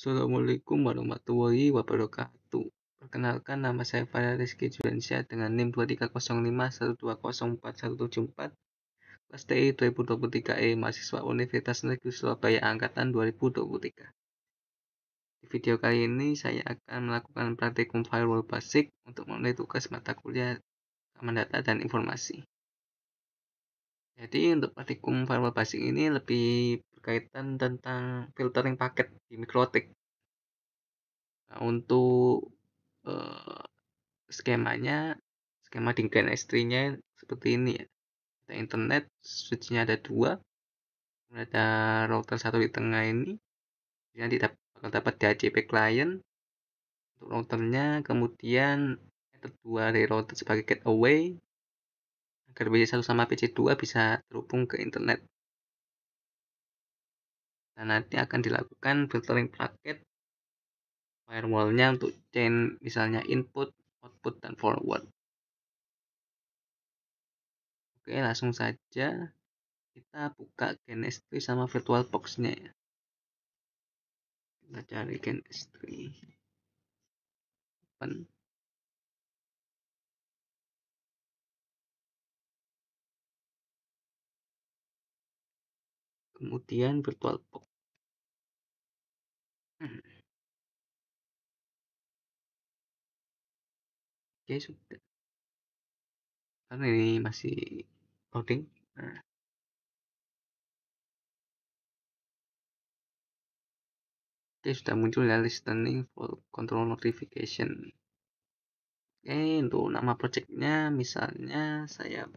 Assalamualaikum warahmatullahi wabarakatuh. Perkenalkan, nama saya Farah Rizky Juliansyah dengan NIM 23051204174, kelas TI 2023E, mahasiswa Universitas Negeri Surabaya angkatan 2023. Di video kali ini saya akan melakukan praktikum firewall basic untuk memenuhi tugas mata kuliah keamanan data dan informasi. Jadi untuk praktikum firewall basic ini lebih berkaitan tentang filtering paket di MikroTik. Nah, untuk skema di Grand S3-nya seperti ini ya. Ada internet, switch-nya ada 2, ada router 1 di tengah ini. Nanti bakal dapat DHCP client untuk routernya, kemudian ada 2 dari router sebagai gateway agar PC1 sama PC2 bisa terhubung ke internet. Dan nanti akan dilakukan filtering paket firewall-nya untuk chain misalnya input, output, dan forward. Oke, langsung saja kita buka GNS3 sama VirtualBox-nya ya. Kita cari GNS3. Open. Kemudian VirtualBox. Oke, sudah. Karena ini masih loading. Nah. Oke, sudah muncul ya listening for control notification. Oke, untuk nama projectnya misalnya saya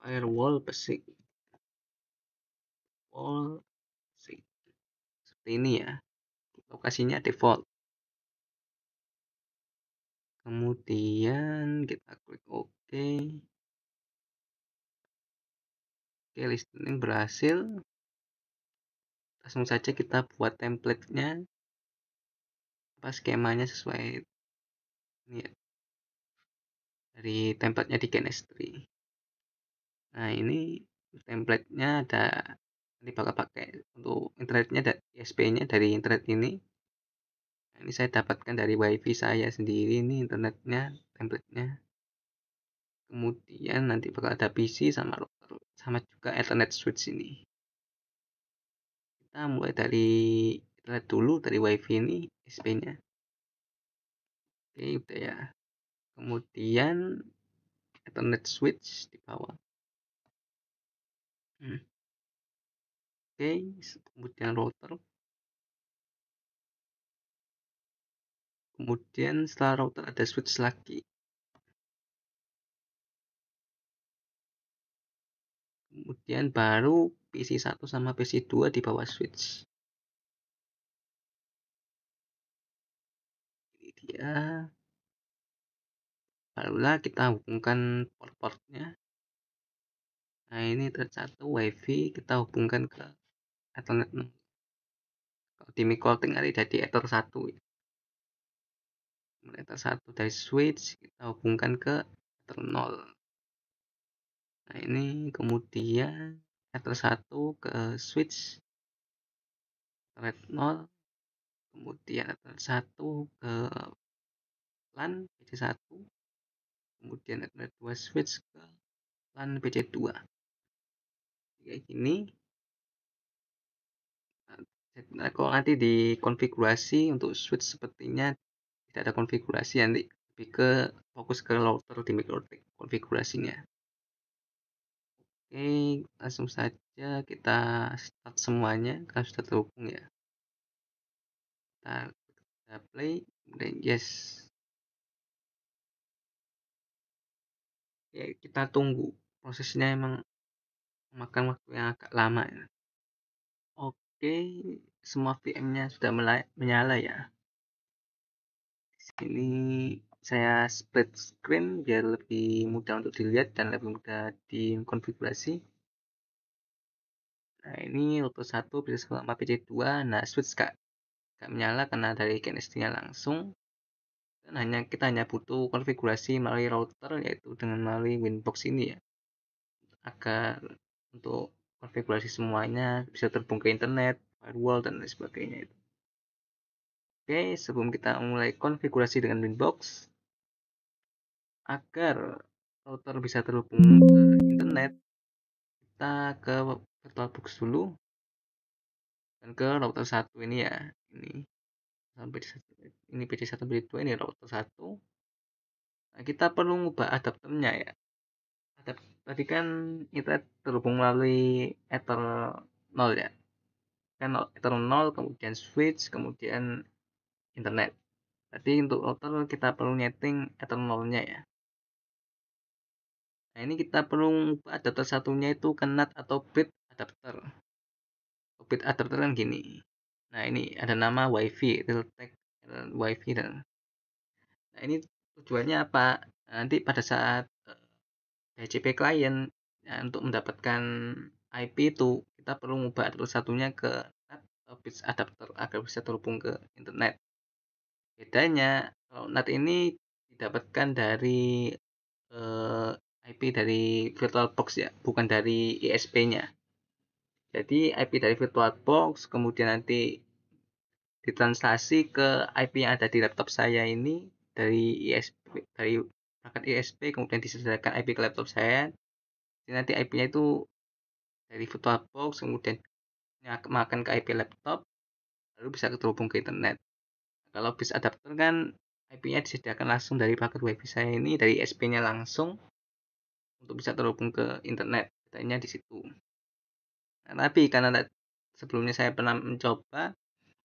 firewall basic. Seperti ini ya. Lokasinya default. Kemudian kita klik OK. Oke, listening berhasil. Langsung saja kita buat template-nya. Skemanya sesuai ini ya. Dari template-nya di GNS3. Nah, ini template-nya ada, nanti bakal pakai untuk internetnya, ISP-nya dari internet ini. Nah, ini saya dapatkan dari wifi saya sendiri, ini internetnya, template-nya. Kemudian nanti bakal ada PC sama router, sama juga Ethernet switch ini. Kita mulai dari internet dulu, dari wifi ini, ISP-nya. Oke, udah ya. Kemudian Ethernet switch di bawah. Oke, kemudian router. Kemudian setelah router ada switch lagi. Kemudian baru PC1 sama PC2 di bawah switch. Ini dia. Barulah kita hubungkan port-portnya. Nah, ini tersatu wifi, kita hubungkan ke Ethernet. Kalau di MikroTik ada jadi Ether 1. Ether 1 dari switch kita hubungkan ke Ether 0. Nah, ini kemudian Ether 1 ke switch Ethernet 0. Kemudian Ether 1 ke LAN PC1. Kemudian Ethernet 2 switch ke LAN PC2. Kayak gini. Nah, kalau nanti di konfigurasi untuk switch sepertinya tidak ada konfigurasi, nanti lebih ke fokus ke router di MikroTik konfigurasinya. Oke, langsung saja kita start semuanya karena sudah terhubung ya. Kita play, kemudian yes. Ya, kita tunggu, prosesnya emang memakan waktu yang agak lama ya. Oke, semua VM-nya sudah menyala ya. Di sini saya split screen biar lebih mudah untuk dilihat dan lebih mudah dikonfigurasi. Nah, ini router 1 bisa sama PC2. Nah, switch gak menyala karena dari GNS-nya langsung. Dan kita hanya butuh konfigurasi melalui router, yaitu dengan melalui Winbox ini ya. Agar untuk konfigurasi semuanya bisa terhubung ke internet, firewall, dan lain sebagainya itu. Oke, sebelum kita mulai konfigurasi dengan Winbox, agar router bisa terhubung ke internet, kita ke VirtualBox dulu dan ke router 1 ini ya. Ini sampai ini PC1 PC2 ini router 1. Nah, kita perlu mengubah adapternya ya. Tadi kan kita terhubung melalui Ether 0 ya. Kan Ether 0, kemudian switch, kemudian internet. Tadi untuk router kita perlu nyeting Ether 0-nya ya. Nah, ini kita perlu mengubah adapter satunya itu ke NAT atau bit adapter. Bit adapter kan gini. Nah, ini ada nama WiFi, Realtek WiFi dan nah ini tujuannya apa? Nanti pada saat DHCP client ya, untuk mendapatkan IP itu kita perlu mengubah adapter satunya ke NAT atau bit adapter agar bisa terhubung ke internet. Bedanya kalau NAT ini didapatkan dari IP dari VirtualBox ya, bukan dari ISP-nya. Jadi IP dari VirtualBox kemudian nanti ditranslasi ke IP yang ada di laptop saya ini dari ISP, dari perangkat ISP, kemudian disediakan IP ke laptop saya. Jadi nanti IP-nya itu dari VirtualBox kemudian makan ke IP laptop lalu bisa terhubung ke internet. Kalau bis adapter kan IP-nya disediakan langsung dari paket WiFi saya ini dari ISP-nya langsung untuk bisa terhubung ke internet. Bedanya di situ. Nah, tapi karena sebelumnya saya pernah mencoba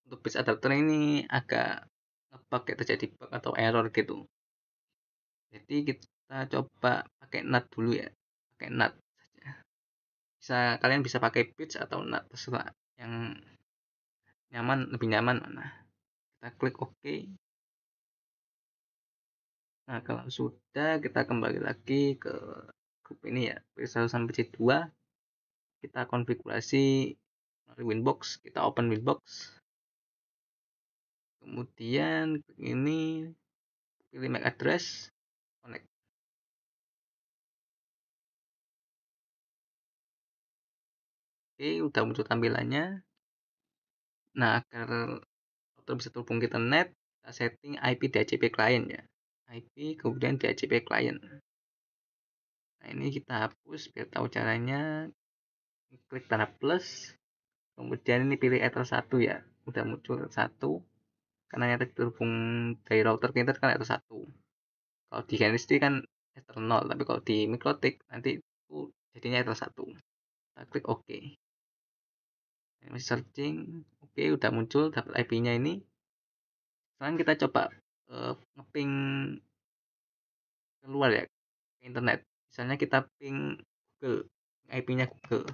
untuk base adapter ini agak ngebug ya, terjadi bug atau error gitu. Jadi kita coba pakai NAT dulu ya, pakai NAT saja. Kalian bisa pakai pitch atau NAT terserah yang nyaman, lebih nyaman mana. Kita klik OK. Nah, kalau sudah kita kembali lagi ke grup ini ya, PC1 sampai PC2. Kita konfigurasi melalui Winbox, kita open Winbox. Kemudian ini pilih MAC address, connect. Oke, udah muncul tampilannya. Nah, agar router bisa terhubung ke internet, kita setting IP DHCP client ya. IP kemudian DHCP client. Nah, ini kita hapus biar tahu caranya. Klik tanda plus. Kemudian ini pilih Ether 1 ya. Udah muncul 1. Karena yang terhubung dari router ke internet kan Ether 1. Kalau di Genesty kan Ether 0, tapi kalau di Mikrotik nanti itu jadinya Ether 1. Kita klik OK. Masih searching. Oke, udah muncul dapat IP-nya ini. Sekarang kita coba ngeping keluar ya ke internet. Misalnya kita ping Google, IP-nya Google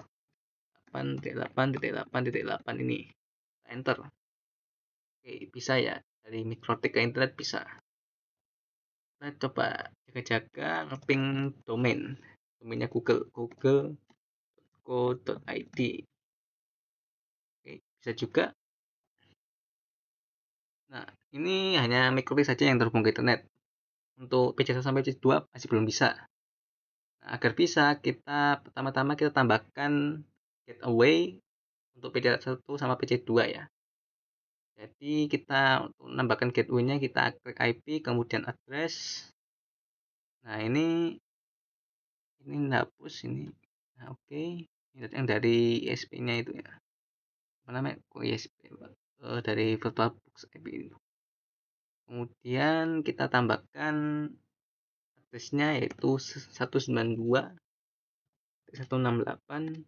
8.8.8.8 ini. Enter. Oke, bisa ya. Dari Mikrotik ke internet bisa. Kita coba jaga-jaga ngeping domain. Domainnya Google, google.co.id. Oke, bisa juga. Nah, ini hanya Mikrotik saja yang terhubung ke internet. Untuk PC1 sampai PC2 masih belum bisa. Nah, agar bisa, kita pertama-tama kita tambahkan gateway untuk PC1 sama PC2 ya. Jadi kita untuk menambahkan gateway-nya kita klik IP kemudian address. Nah, ini hapus ini. Nah, oke. Ini yang dari ISP-nya itu ya. Apa namanya? ISP dari VirtualBox IP itu. Kemudian kita tambahkan address-nya yaitu 192.168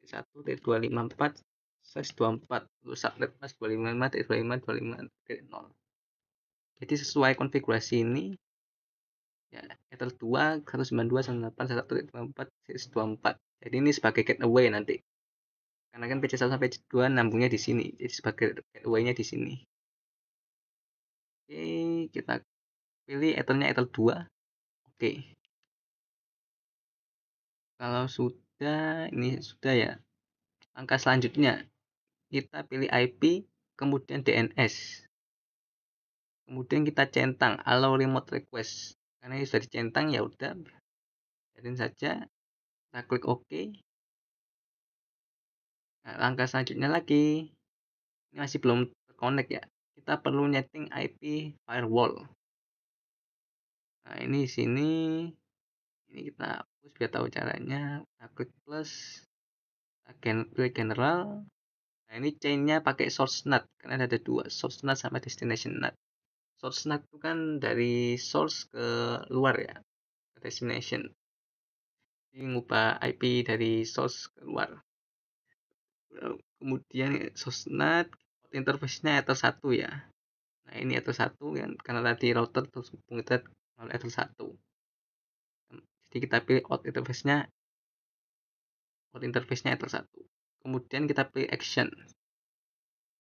1 254 24 untuk subnet mas 255.25.25.0. Jadi sesuai konfigurasi ini ya Ether 2 192.168.1.24. Jadi ini sebagai gateway nanti. Karena kan PC1 sampai PC2 nambungnya di sini. Jadi sebagai gateway-nya di sini. Oke, kita pilih Ethernya Ether 2. Oke. Kalau sudah, ini sudah ya. Langkah selanjutnya kita pilih IP kemudian DNS. Kemudian kita centang allow remote request. Karena ini sudah dicentang ya udah biarin saja. Kita klik OK. Nah, langkah selanjutnya lagi ini masih belum terkonek ya. Kita kita perlu nyeting IP firewall. Nah, ini di sini ini kita hapus biar tahu caranya. Kita klik plus, klik general. Nah, ini chainnya pakai source NAT karena ada dua, source NAT sama destination NAT. Source NAT itu kan dari source ke luar ya, ke destination. Jadi ngubah IP dari source ke luar. Kemudian source NAT, interface-nya Ether 1 ya. Nah, ini Ether 1 yang karena tadi router terhubung Ether melalui Ether 1. Jadi kita pilih out interface-nya Ether 1. Kemudian kita pilih action.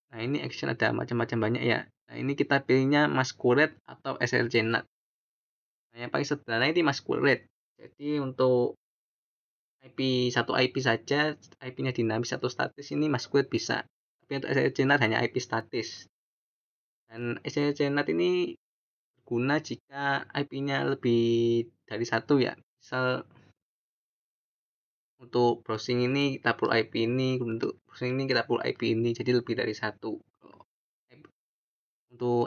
Nah, ini action ada macam-macam banyak ya. Nah, ini kita pilihnya masquerade atau SRC NAT. Nah, yang paling sederhana ini masquerade. Jadi untuk satu IP saja, IP-nya dinamis atau statis ini masquerade bisa. Tapi untuk SRC NAT hanya IP statis. Dan SRC NAT ini berguna jika IP-nya lebih dari satu ya. Misal untuk browsing ini kita perlu IP ini, untuk browsing ini kita perlu IP ini, jadi lebih dari satu. Untuk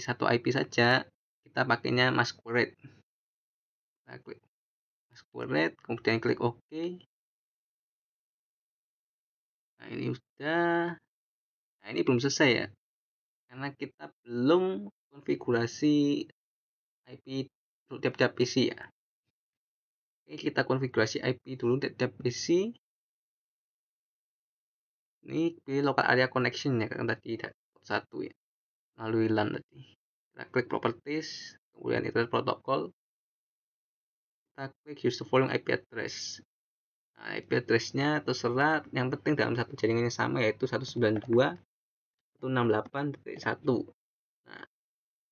satu IP saja kita pakainya masquerade. Kita klik masquerade, kemudian klik OK. Nah, ini sudah. Nah, ini belum selesai ya, karena kita belum konfigurasi IP untuk tiap-tiap PC ya. Oke, kita konfigurasi IP dulu tiap-tiap PC. Ini pilih local area connection ya, kan tadi satu ya, melalui LAN tadi. Kita klik properties, kemudian internet protocol. Kita klik use the following IP address. Nah, IP address-nya terserah, yang penting dalam satu jaringan yang sama, yaitu 192.168.1. Nah,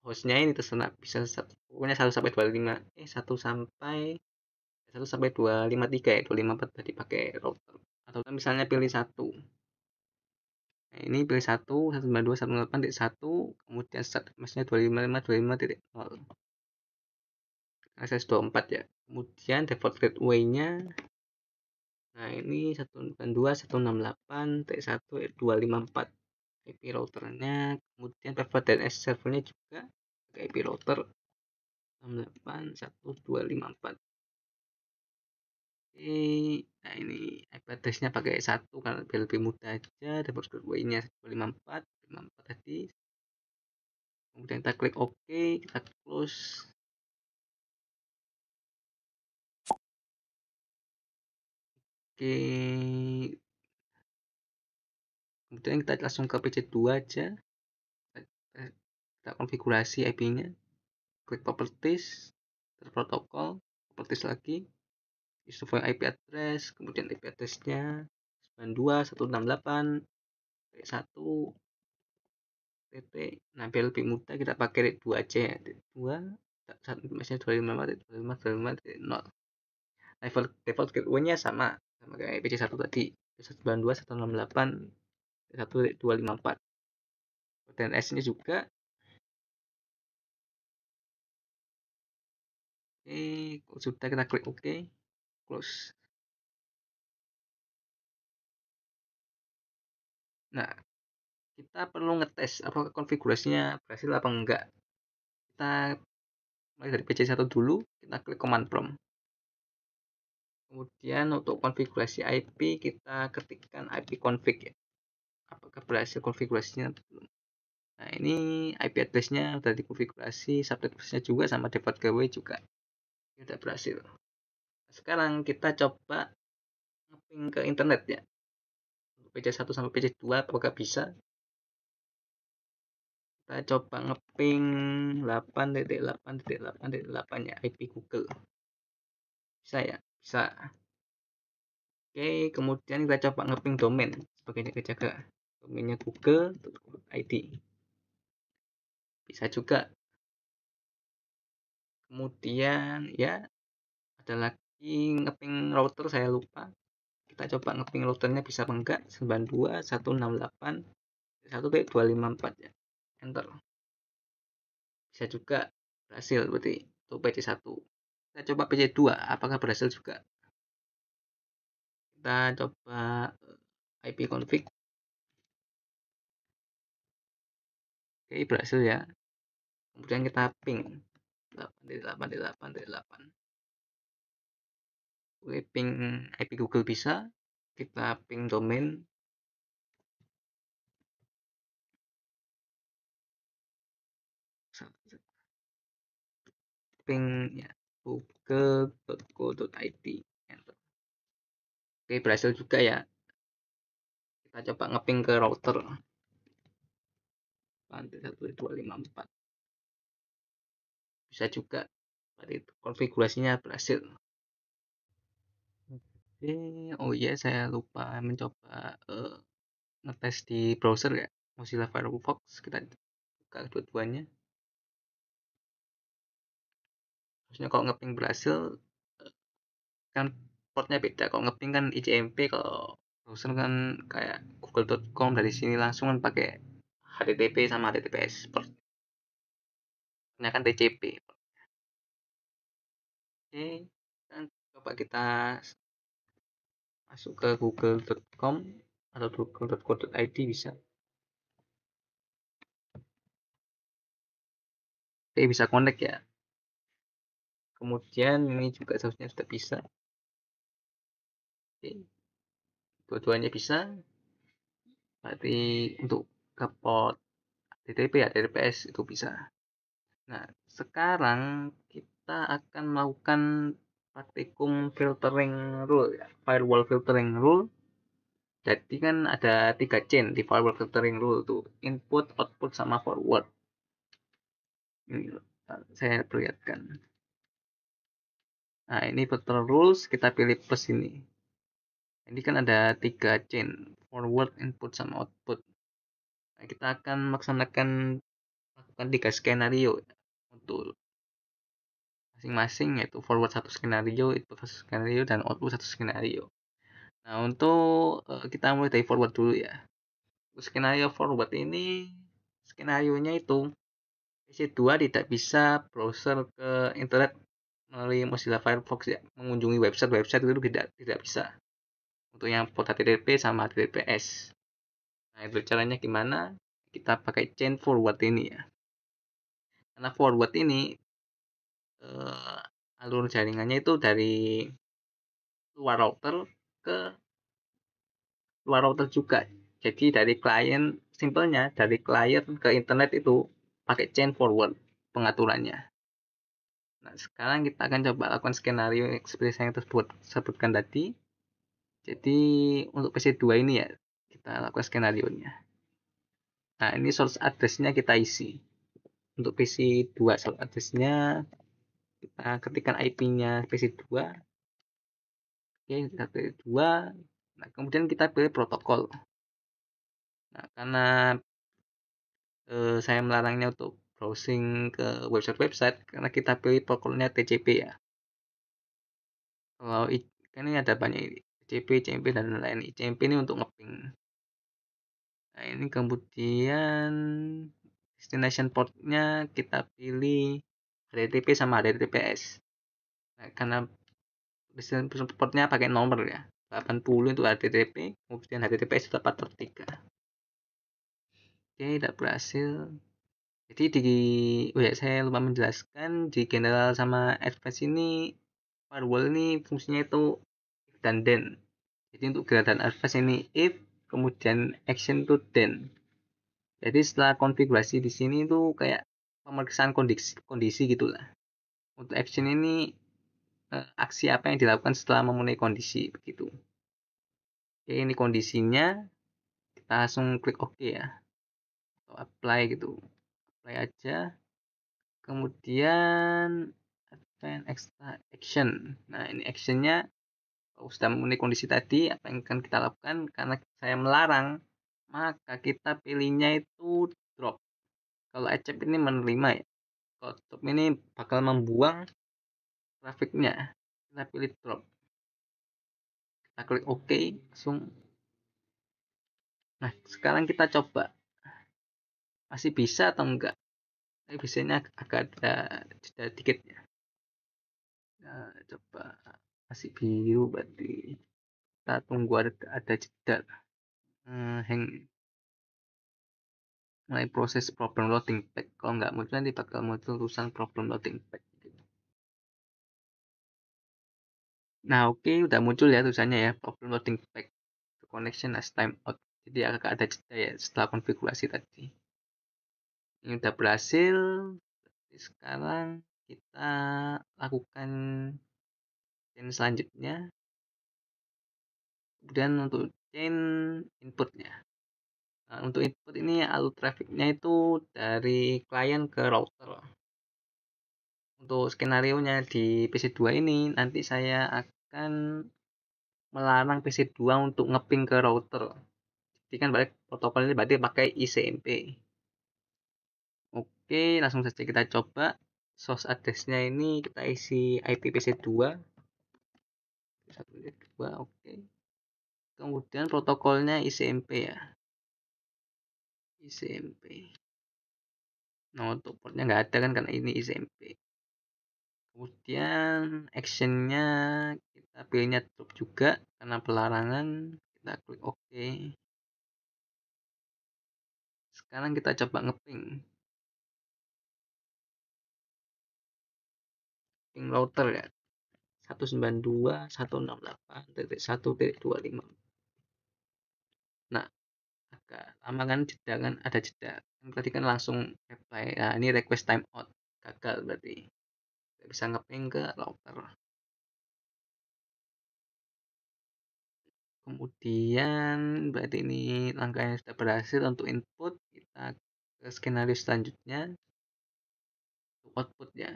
hostnya ini terserah, bisa pokoknya 1 sampai 25, 1 sampai 253 ya, 254 tadi pakai router. Atau misalnya pilih 1. Nah, ini pilih 192.168.1, kemudian start maksudnya 255.255.0. Akses 24 ya. Kemudian default gateway-nya. Nah, ini 192.168.1.254 IP routernya. Kemudian private DNS servernya juga pakai IP router 168.1.254. Nah, ini IP address-nya pakai 1 karena biar lebih mudah aja. Default gateway-nya 254 tadi. Kemudian kita klik OK, kita close. Oke. Kemudian kita langsung ke PC2 aja. Kita konfigurasi IP-nya. Klik properties, protokol, properties lagi. Use IP address, kemudian IP address-nya 92.168.1. Nah, biar lebih mudah kita pakai 2 aja ya. 2 maksudnya 255.255.0. Default gateway-nya sama kayak PC1 tadi. 192.168.1.254. Dan S-nya juga. Oke, sudah kita klik OK, close. Nah, kita perlu ngetes apakah konfigurasinya berhasil apa enggak. Kita mulai dari PC1 dulu, kita klik command prompt. Kemudian untuk konfigurasi IP kita ketikkan ipconfig ya. Apakah berhasil konfigurasinya atau belum. Nah, ini IP address-nya sudah dikonfigurasi, subnet bus-nya juga sama default gateway juga. Tidak berhasil. Sekarang kita coba ngeping ke internet ya. Untuk PC1 sampai PC2 apakah bisa? Kita coba ngeping 8.8.8.8 ya, IP Google. Bisa ya? Bisa. Oke, kemudian kita coba ngeping domain sebagai jaga domainnya google.id. Bisa juga. Kemudian ya ada lagi ngeping router, saya lupa. Kita coba ngeping routernya bisa apa enggak. 92.168.1.254 ya. Enter. Bisa juga berhasil berarti untuk PC1. Kita coba PC2 apakah berhasil juga. Kita coba IP config. Oke, berhasil ya. Kemudian kita ping 8.8.8.8. Oke, ping IP Google bisa. Kita ping domain. Ping ya, google.co.id. Enter. Oke, berhasil juga ya. Kita coba ngeping ke router. 1.254. Bisa juga. Itu konfigurasinya berhasil. Oke, oh iya saya lupa mencoba ngetes di browser ya, Mozilla Firefox. Kita buka dua-duanya. Harusnya kalau ngeping berhasil, kan portnya beda. Kalau ngeping kan ICMP, kalau browser kan kayak google.com, dari sini langsung kan pakai HTTP sama HTTPS. Portnya kan TCP. Oke, kan coba kita masuk ke google.com atau google.co.id bisa. Oke, bisa connect ya. Kemudian ini juga seharusnya sudah bisa. Oke, dua-duanya bisa. Berarti untuk ke port HTTP ya, HTTPS itu bisa. Nah, sekarang kita akan melakukan praktikum filtering rule ya, firewall filtering rule. Jadi kan ada 3 chain di firewall filtering rule tuh, input, output, sama forward. Ini saya perlihatkan. Nah, ini filter rules, kita pilih plus ini. Ini kan ada 3 chain, forward, input, sama output. Nah, kita akan melakukan 3 skenario untuk masing-masing, yaitu forward 1 skenario, input 1 skenario, dan output 1 skenario. Nah, untuk kita mulai dari forward dulu ya. Untuk skenario forward ini, skenario-nya itu PC2 tidak bisa browser ke internet melalui Mozilla Firefox ya, mengunjungi website itu tidak bisa. Untuk yang port HTTP sama HTTPS. Nah, itu caranya gimana? Kita pakai chain forward ini ya. Karena forward ini alur jaringannya itu dari luar router ke luar router juga. Jadi dari klien, simpelnya dari klien ke internet itu pakai chain forward pengaturannya. Nah, sekarang kita akan coba lakukan skenario seperti yang sebutkan tadi. Jadi untuk PC2 ini ya, kita lakukan skenario-nya. Nah, ini source address-nya kita isi. Untuk PC2 source address-nya kita ketikkan IP-nya PC2. Oke, kita pilih 2. Nah, kemudian kita pilih protokol. Nah, karena saya melarangnya untuk browsing ke website karena kita pilih protokolnya TCP ya. Kalau kan ini ada banyak TCP, CMP, dan lain. CMP ini untuk ngeping. Nah, ini kemudian destination portnya kita pilih HTTP sama HTTPS. Nah, karena destination portnya pakai nomor ya, 80 itu HTTP, kemudian HTTPS 4/3. Oke, tidak berhasil. Jadi saya lupa menjelaskan, di general sama advanced ini firewall ini fungsinya itu if dan then. Jadi untuk general dan advanced ini if, kemudian action to then. Jadi setelah konfigurasi di sini itu kayak pemeriksaan kondisi gitulah. Untuk action ini aksi apa yang dilakukan setelah memenuhi kondisi begitu. Oke, ini kondisinya, kita langsung klik OK ya, atau apply gitu. Apply aja. Kemudian advance extra action. Nah, ini actionnya sudah memenuhi kondisi tadi, apa yang akan kita lakukan? Karena saya melarang, maka kita pilihnya itu drop. Kalau accept ini menerima ya. Kalau drop ini bakal membuang trafiknya. Kita pilih drop. Kita klik OK, langsung. Nah, sekarang kita coba. Masih bisa atau enggak? Tapi biasanya agak ada jeda dikit ya. Nah, coba masih biru berarti kita tunggu ada jeda. Hang. mulai proses problem loading pack. Kalau nggak muncul nanti bakal muncul tulisan problem loading pack. Nah, oke, udah muncul ya tulisannya ya, problem loading pack. The connection as time out. Jadi agak ada jeda ya setelah konfigurasi tadi. Ini udah berhasil. Sekarang kita lakukan chain selanjutnya. Kemudian untuk chain inputnya. Nah, untuk input ini alur trafficnya itu dari klien ke router. Untuk skenario nya di PC2 ini nanti saya akan melarang PC2 untuk ngeping ke router. Jadi kan balik protokol ini berarti pakai ICMP. Oke, langsung saja kita coba. Source address-nya ini kita isi IP PC2. 1.2, oke. Kemudian protokolnya ICMP ya. ICMP. Nah, untuk portnya nggak ada kan karena ini ICMP. Kemudian actionnya kita pilihnya drop juga karena pelarangan. Kita klik OK. Sekarang kita coba ngeping. Ping router ya. 192.168.1.25. Nah, agak lama kan jeda kan, ada jeda. Tadi kan langsung reply. Nah, ini request timeout. Gagal berarti. Tidak bisa ngeping ke router. Kemudian berarti ini langkahnya sudah berhasil untuk input. Kita ke skenario selanjutnya. Output ya.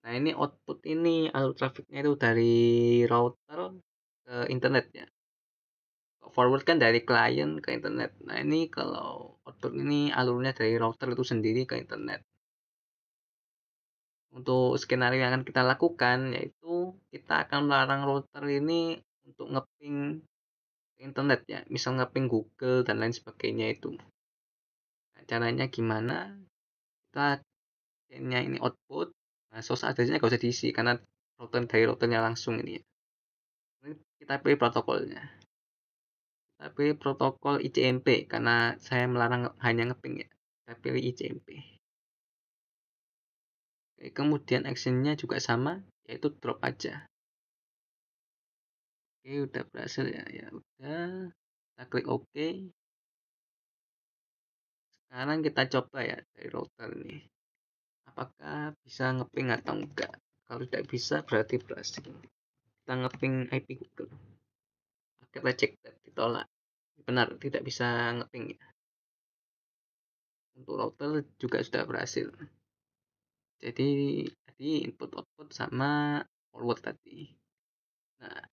Nah, ini output ini alur trafficnya itu dari router ke internet ya. Forward kan dari klien ke internet. Nah, ini kalau output ini alurnya dari router itu sendiri ke internet. Untuk skenario yang akan kita lakukan yaitu kita akan melarang router ini untuk ngeping internet ya, misal ngeping Google dan lain sebagainya itu. Nah, caranya gimana? Kita ini output. Nah, source address-nya nggak usah diisi karena dari routernya langsung ini ya. Ini kita pilih protokolnya. Kita pilih protokol ICMP karena saya melarang hanya ngeping ya. Kita pilih ICMP. Oke, kemudian actionnya juga sama, yaitu drop aja. Oke, udah berhasil ya. Ya udah. Kita klik OK. Sekarang kita coba ya dari router ini. Apakah bisa ngeping atau enggak? Kalau tidak bisa berarti berhasil. Kita ngeping IP Google. Paket rejected, ditolak. Benar, tidak bisa ngeping ya. Untuk router juga sudah berhasil. Jadi tadi input output sama forward tadi. Nah,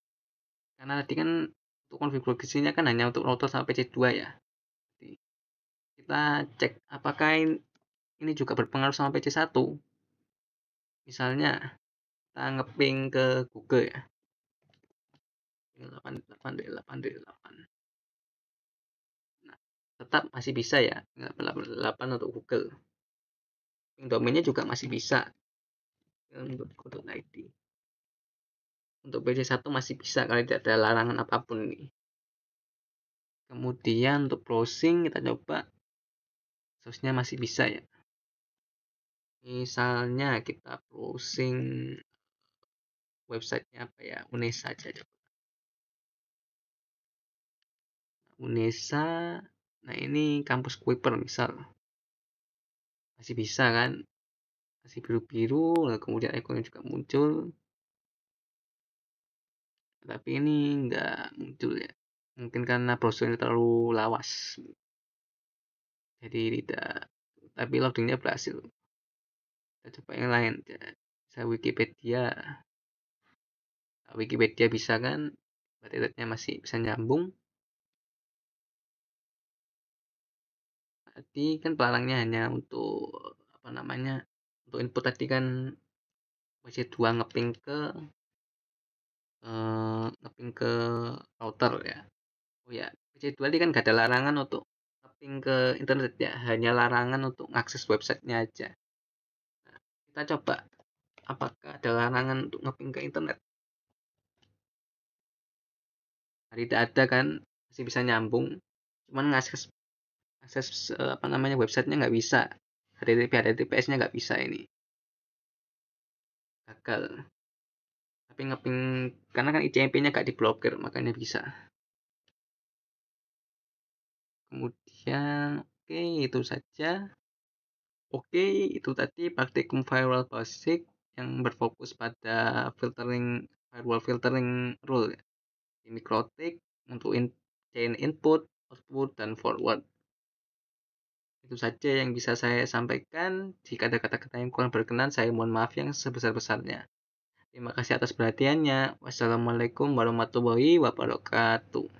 karena tadi kan untuk konfigurasinya kan hanya untuk router sama PC2 ya. Jadi, kita cek apakah ini juga berpengaruh sama PC1. Misalnya kita ngeping ke Google ya. 8.8.8. Nah, tetap masih bisa ya 8.8 untuk Google. Ping domainnya juga masih bisa untuk .id. Untuk PC1 masih bisa kalau tidak ada larangan apapun nih. Kemudian untuk browsing kita coba source-nya masih bisa ya. Misalnya kita browsing websitenya apa ya, Unesa aja coba. Unesa, nah ini kampus Kuiper misal. Masih bisa kan, masih biru-biru, kemudian ikonnya juga muncul. Tapi ini nggak muncul ya. Mungkin karena browsernya terlalu lawas. Jadi tidak, tapi loadingnya berhasil. Kita coba yang lain. Saya Wikipedia. Nah, Wikipedia bisa kan, berarti internetnya masih bisa nyambung. Tadi kan pelangnya hanya untuk apa namanya, untuk input tadi kan PC2 ngeping ke router ya. Oh ya, PC2 tadi kan gak ada larangan untuk ngeping ke internet ya, hanya larangan untuk akses websitenya aja. Nah, kita coba apakah ada larangan untuk ngeping ke internet. Nah, tidak ada kan, masih bisa nyambung, cuman ngakses akses websitenya nggak bisa, HTTPS-nya nggak bisa, ini gagal. Tapi ngeping karena kan ICMP-nya nggak diblokir, makanya bisa. Kemudian oke, itu saja. Oke, itu tadi praktikum firewall basic yang berfokus pada firewall filtering rule, ya. Mikrotik untuk chain input, output, dan forward. Itu saja yang bisa saya sampaikan. Jika ada kata-kata yang kurang berkenan, saya mohon maaf yang sebesar-besarnya. Terima kasih atas perhatiannya. Wassalamualaikum warahmatullahi wabarakatuh.